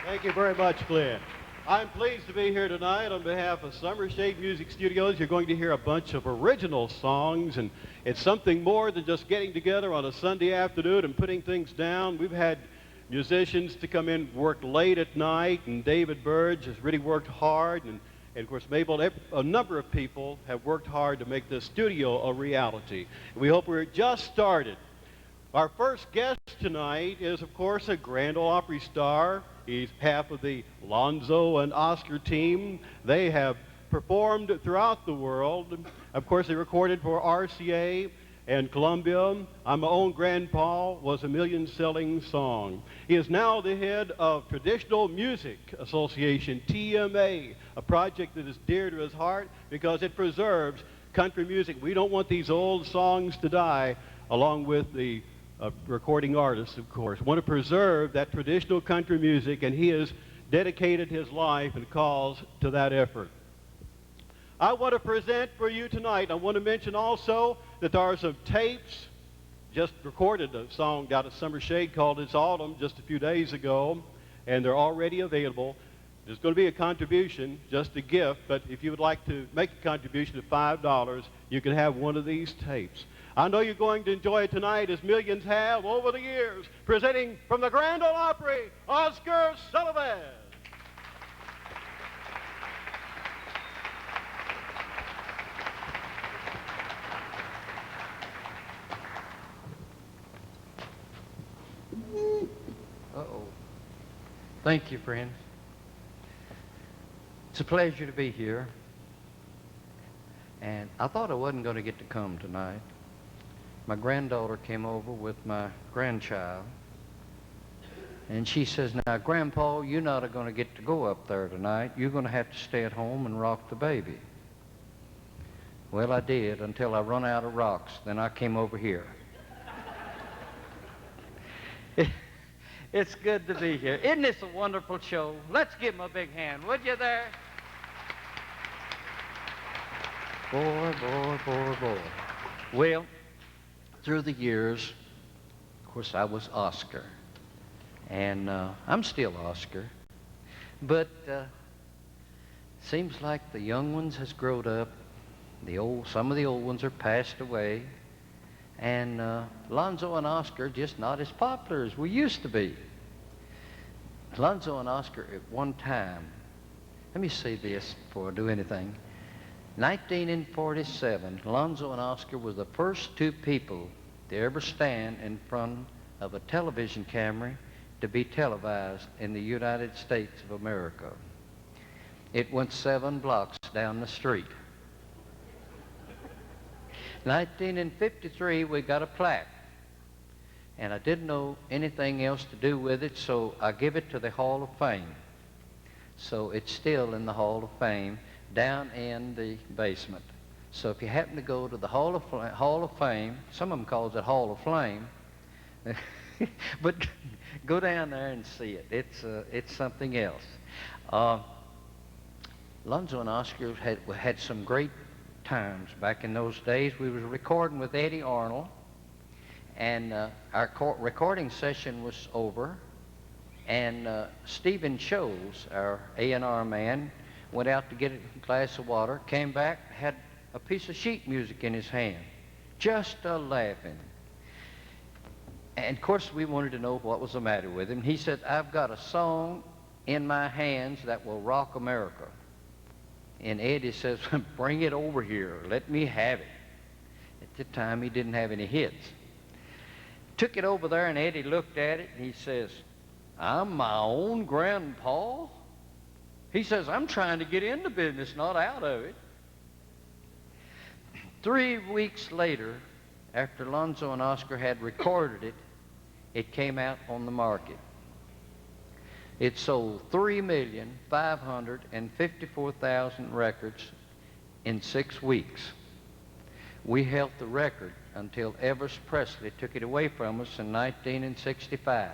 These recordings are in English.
Thank you very much, Glenn. I'm pleased to be here tonight on behalf of Summer Shade Music Studios. You're going to hear a bunch of original songs, and it's something more than just getting together on a Sunday afternoon and putting things down. We've had musicians to come in, work late at night, and David Burge has really worked hard, and of course, Mabel, a number of people have worked hard to make this studio a reality. We hope we're just started. Our first guest tonight is, of course, a Grand Ole Opry star. He's half of the Lonzo and Oscar team. They have performed throughout the world. Of course, they recorded for RCA and Columbia. I'm My Own Grandpa was a million-selling song. He is now the head of Traditional Music Association, TMA, a project that is dear to his heart because it preserves country music. We don't want these old songs to die, along with the recording artists, of course. Want to preserve that traditional country music, and he has dedicated his life and cause to that effort. I want to present for you tonight, I want to mention also that there are some tapes. Just recorded a song out of Summer Shade called It's Autumn just a few days ago, and they're already available. There's going to be a contribution, just a gift, but if you would like to make a contribution of $5, you can have one of these tapes. I know you're going to enjoy it tonight, as millions have over the years. Presenting from the Grand Ole Opry, Oscar Sullivan. Uh-oh. Thank you, friends. It's a pleasure to be here. And I thought I wasn't going to get to come tonight. My granddaughter came over with my grandchild, and she says, now, Grandpa, you're not going to get to go up there tonight. You're going to have to stay at home and rock the baby. Well, I did until I run out of rocks. Then I came over here. It's good to be here. Isn't this a wonderful show? Let's give them a big hand, would you there? Boy, boy, boy, boy. Well, through the years, of course, I was Oscar, and I'm still Oscar, but seems like the young ones has growed up. Some of the old ones are passed away, and Lonzo and Oscar just not as popular as we used to be. Lonzo and Oscar at one time, let me say this before I do anything. 1947, Lonzo and Oscar were the first two people to ever stand in front of a television camera to be televised in the United States of America. It went 7 blocks down the street. 1953, we got a plaque, and I didn't know anything else to do with it, so I give it to the Hall of Fame. So it's still in the Hall of Fame down in the basement. So if you happen to go to the Hall of Fame, some of them calls it Hall of Flame, but go down there and see it. It's something else. Lonzo and Oscar had some great times back in those days. We was recording with Eddie Arnold, and our recording session was over, and Stephen Sholes, our A&R man, went out to get a glass of water, came back, had a piece of sheet music in his hand, just a-laughing. And of course we wanted to know what was the matter with him. He said, I've got a song in my hands that will rock America. And Eddie says, bring it over here, let me have it. At the time he didn't have any hits. Took it over there, and Eddie looked at it and he says, I'm my own grandpa? He says, I'm trying to get into business, not out of it. 3 weeks later, after Lonzo and Oscar had recorded it, it came out on the market. It sold 3,554,000 records in 6 weeks. We held the record until Elvis Presley took it away from us in 1965,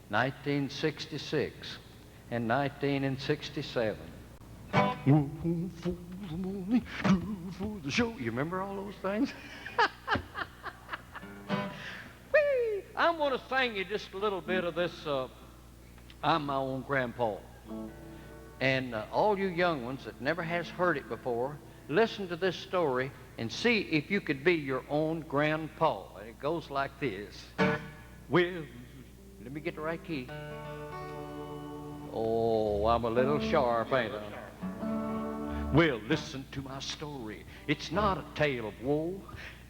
1966, and 1967. For the show. You remember all those things? Whee! I'm going to sing you just a little bit of this I'm my own grandpa. And all you young ones that never has heard it before, listen to this story and see if you could be your own grandpa. And it goes like this. Well, let me get the right key. Oh, I'm a little sharp, ain't I? Well, listen to my story. It's not a tale of woe.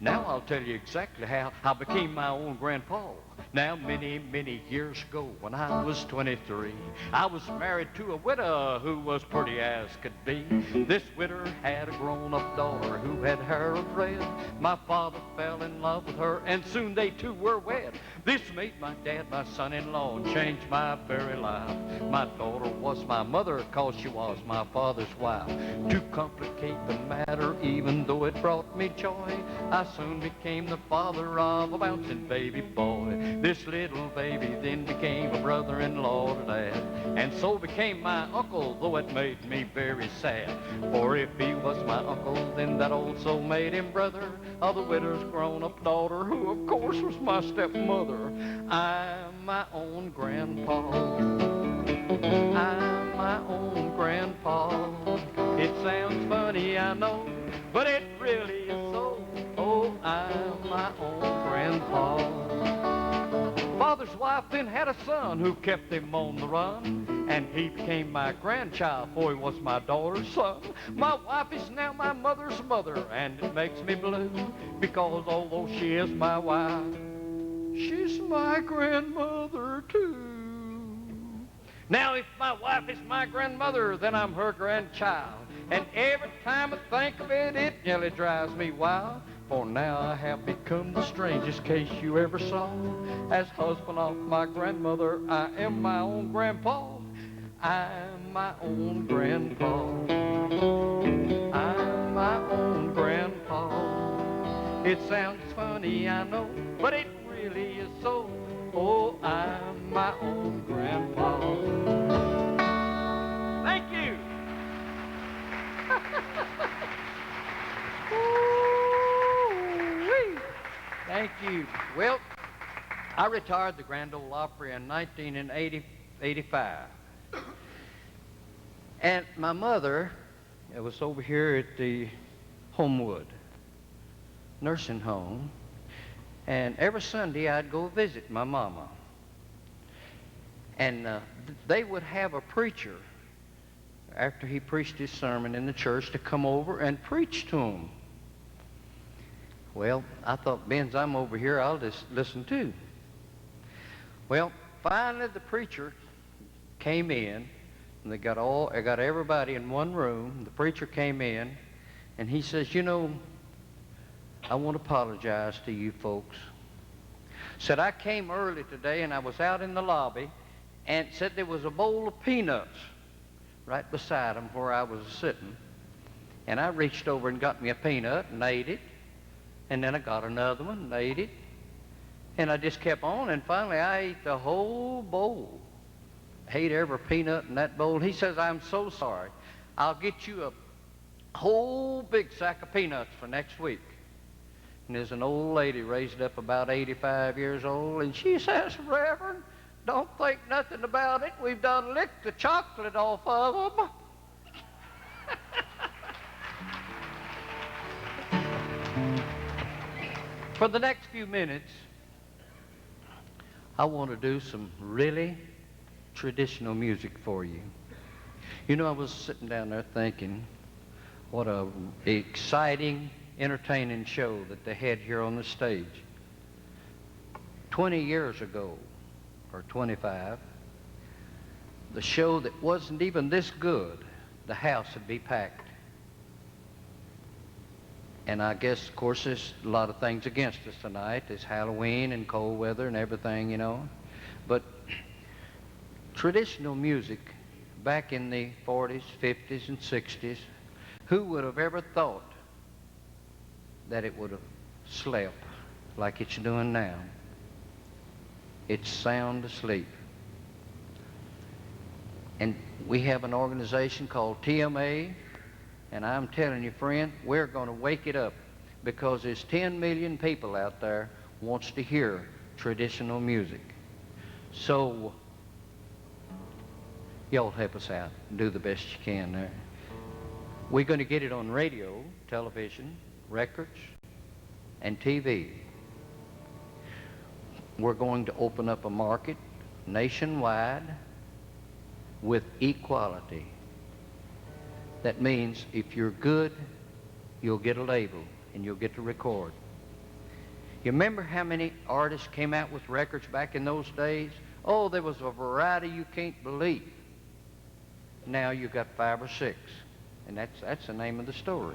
Now I'll tell you exactly how I became my own grandpa. Now, many, many years ago, when I was 23, I was married to a widow who was pretty as could be. This widow had a grown-up daughter who had hair of red. My father fell in love with her, and soon they two were wed. This made my dad my son-in-law and changed my very life. My daughter was my mother, 'cause she was my father's wife. To complicate the matter, even though it brought me joy, I soon became the father of a bouncing baby boy. This little baby then became a brother-in-law to Dad, and so became my uncle, though it made me very sad. For if he was my uncle, then that also made him brother of the widow's grown-up daughter, who of course was my stepmother. I'm my own grandpa. I'm my own grandpa. It sounds funny, I know, but it really is so. Oh, I'm my own grandpa. Father's wife then had a son who kept him on the run, and he became my grandchild, for he was my daughter's son. My wife is now my mother's mother, and it makes me blue, because although she is my wife, she's my grandmother too. Now, if my wife is my grandmother, then I'm her grandchild, and every time I think of it, it nearly drives me wild. For now I have become the strangest case you ever saw. As husband of my grandmother, I am my own grandpa. I'm my own grandpa. I'm my own grandpa. It sounds funny, I know, but it really is so. Oh, I'm my own grandpa. Thank you. Thank you. Well, I retired the Grand Ole Opry in 1985. And my mother, it was over here at the Homewood nursing home. And every Sunday I'd go visit my mama. And they would have a preacher, after he preached his sermon in the church, to come over and preach to them. Well, I thought, Ben's, I'm over here, I'll just listen too. Well, finally the preacher came in, and they got everybody in one room. The preacher came in, and he says, you know, I want to apologize to you folks. Said, I came early today, and I was out in the lobby, and said there was a bowl of peanuts right beside him where I was sitting. And I reached over and got me a peanut and ate it. And then I got another one and ate it. And I just kept on, and finally I ate the whole bowl. Ate every peanut in that bowl. He says, I'm so sorry. I'll get you a whole big sack of peanuts for next week. And there's an old lady raised up about 85 years old, and she says, Reverend, don't think nothing about it. We've done licked the chocolate off of them. For the next few minutes, I want to do some really traditional music for you. You know, I was sitting down there thinking, what a exciting, entertaining show that they had here on the stage. 20 years ago, or 25, the show that wasn't even this good, the house would be packed. And I guess, of course, there's a lot of things against us tonight. There's Halloween and cold weather and everything, you know. But traditional music back in the 40s, 50s, and 60s, who would have ever thought that it would have slept like it's doing now? It's sound asleep. And we have an organization called TMA, and I'm telling you, friend, we're going to wake it up, because there's 10 million people out there wants to hear traditional music. So y'all help us out and do the best you can there. We're going to get it on radio, television, records, and TV. We're going to open up a market nationwide with equality. That means if you're good, you'll get a label and you'll get to record. You remember how many artists came out with records back in those days? Oh, there was a variety you can't believe. Now you got 5 or 6, and that's the name of the story.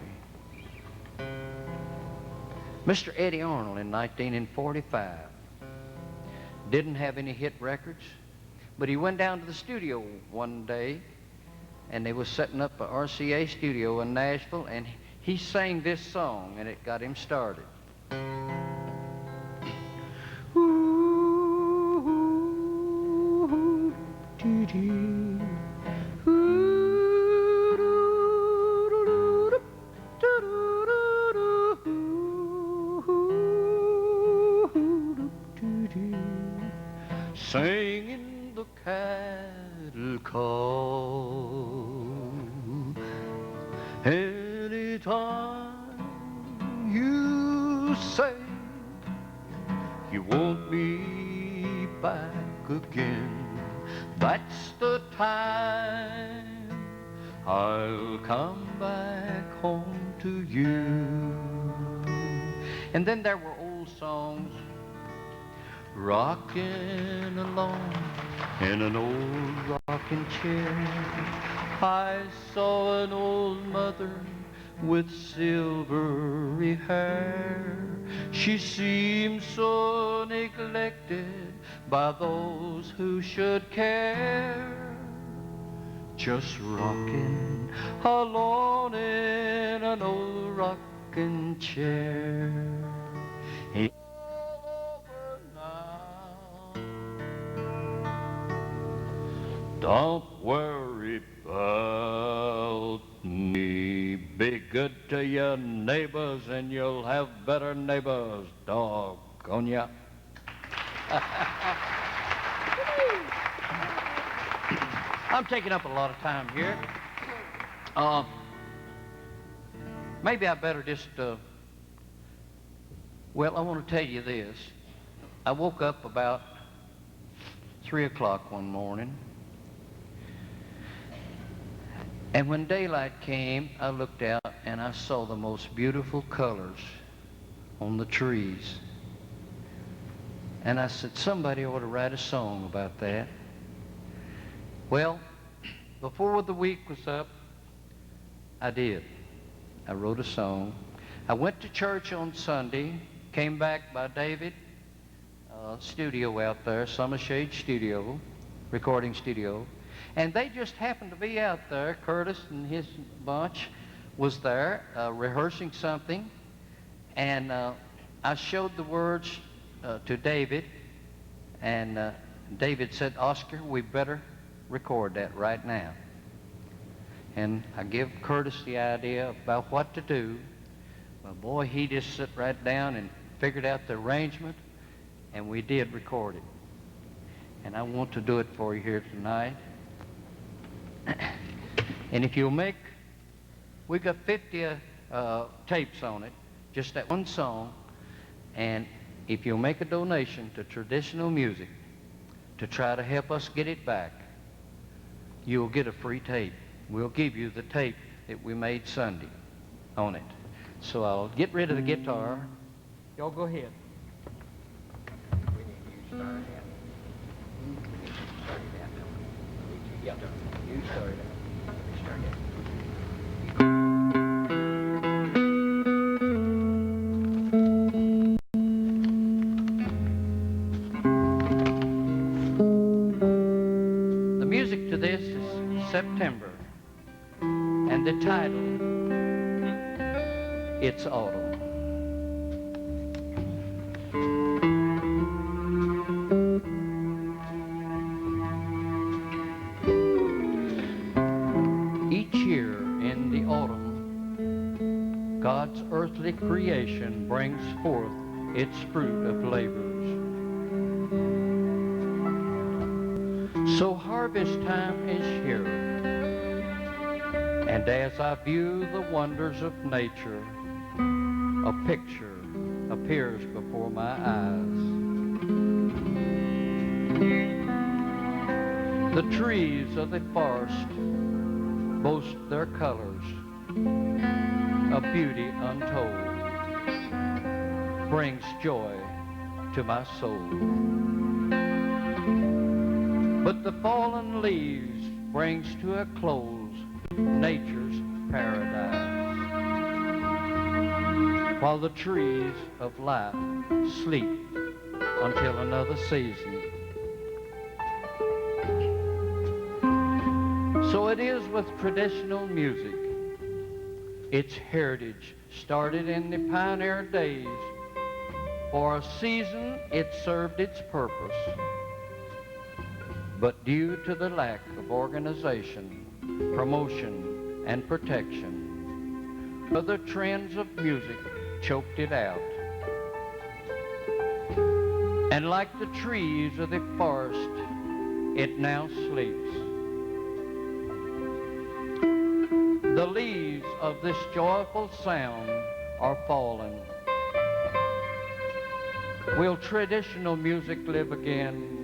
Mr. Eddie Arnold in 1945 didn't have any hit records, but he went down to the studio one day, and they was setting up a RCA studio in Nashville, and he sang this song, and it got him started. Singing the cattle call. Anytime you say you want me back again, that's the time I'll come back home to you. And then there were old songs, rocking along in an old rocking chair. I saw an old mother with silvery hair. She seemed so neglected by those who should care. Just rocking alone in an old rocking chair. Don't worry about me. Be good to your neighbors and you'll have better neighbors. Doggone ya. I'm taking up a lot of time here. Maybe I better just, well, I want to tell you this. I woke up about 3 o'clock one morning, and when daylight came, I looked out and I saw the most beautiful colors on the trees. And I said, somebody ought to write a song about that. Well, before the week was up, I did. I wrote a song. I went to church on Sunday, came back by David, studio out there, Summer Shade Studio, recording studio. And they just happened to be out there. Curtis and his bunch was there rehearsing something. And I showed the words to David. And David said, Oscar, we better record that right now. And I give Curtis the idea about what to do. Well, boy, he just sat right down and figured out the arrangement. And we did record it. And I want to do it for you here tonight. And if you'll make, we got 50 tapes on it, just that one song. And if you'll make a donation to Traditional Music to try to help us get it back, you'll get a free tape. We'll give you the tape that we made Sunday on it. So I'll get rid of the guitar. Y'all go ahead. We need you started out. We need you started out. Yeah, you started out. The music to this is September, and the title, It's Autumn. Each year in the autumn, God's earthly creation brings forth its fruit of labors. So harvest time is here, and as I view the wonders of nature, a picture appears before my eyes. The trees of the forest boast their colors, a beauty untold, brings joy to my soul. But the fallen leaves brings to a close nature's paradise, while the trees of life sleep until another season. So it is with traditional music. Its heritage started in the pioneer days. For a season it served its purpose, but due to the lack of organization, promotion, and protection, other trends of music choked it out. And like the trees of the forest, it now sleeps. The leaves of this joyful sound are fallen. Will traditional music live again?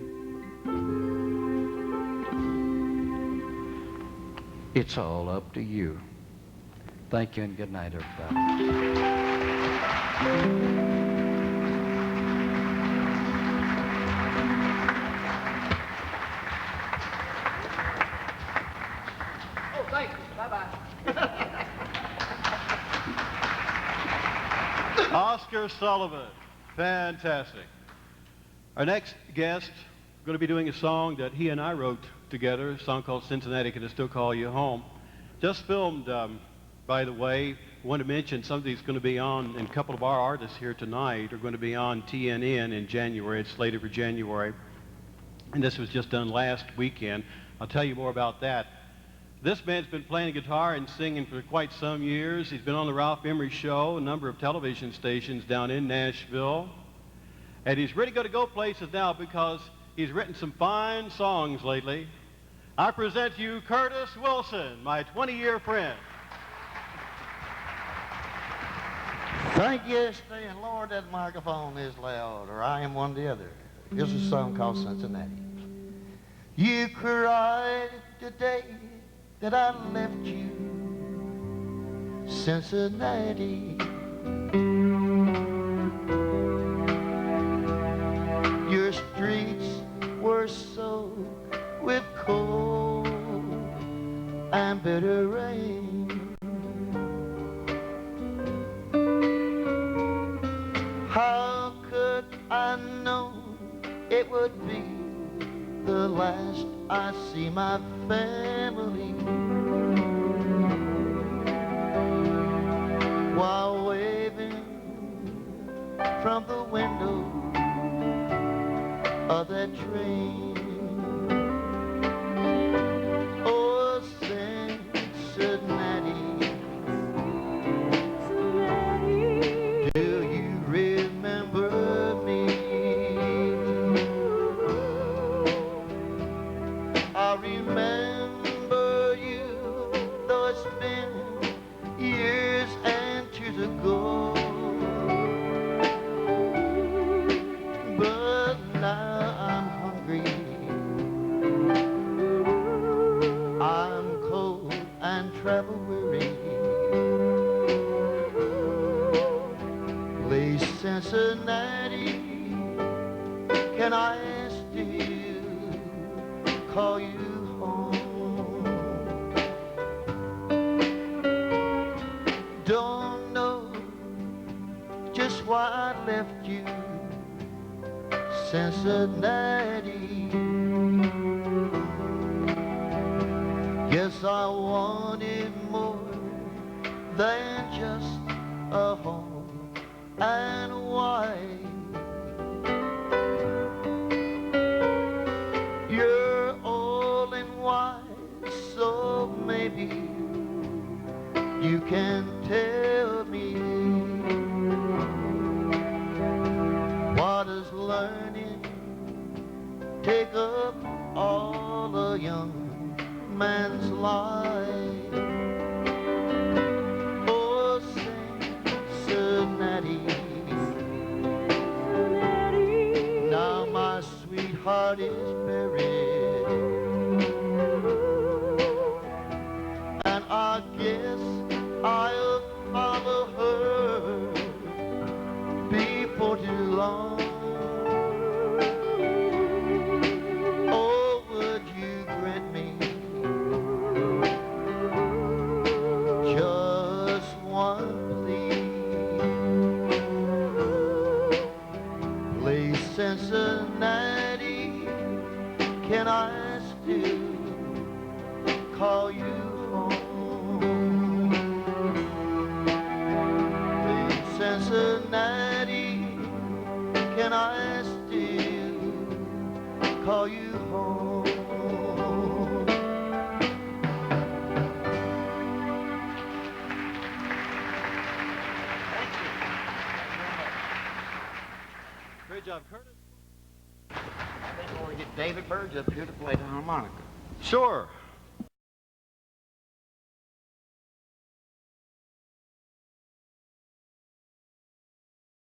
It's all up to you. Thank you and good night, everybody. Oh, thank you. Bye-bye. Oscar Sullivan. Fantastic. Our next guest is going to be doing a song that he and I wrote together, a song called Cincinnati Can I Still Call You Home. Just filmed, by the way. Want to mention something that's going to be on, and a couple of our artists here tonight are going to be on TNN in January. It's slated for January. And this was just done last weekend. I'll tell you more about that. This man's been playing guitar and singing for quite some years. He's been on the Ralph Emery Show, a number of television stations down in Nashville. And he's really going to go places now because he's written some fine songs lately. I present to you Curtis Wilson, my 20-year friend. Thank you, Stan. Lord, that microphone is loud, or I am one of the other. Here's a song called Cincinnati. You cried the day that I left you, Cincinnati. Your streets were soaked with cold and bitter rain. How could I know it would be the last I see my family, while waving from the window of that train? Oh, Cincinnati, do you remember me? I remember you, though it's been years and years ago. But now I'm hungry, I'm cold and travel weary. Please, Cincinnati, can I still call you home? Don't know just why I left you, Cincinnati. Guess I wanted more than just a home and wife. You're old and wise, so maybe you can tell me, what does learning take up all young man's life. Oh, Cincinnati, now my sweetheart is buried, and I guess I'll follow her before too long. Oh, would you grant me just one plea? Please, Cincinnati, can I still call you home? Please, Cincinnati, can I still call you home? Great job, Curtis. I think we're going to get David Birge up here to play the harmonica. Sure.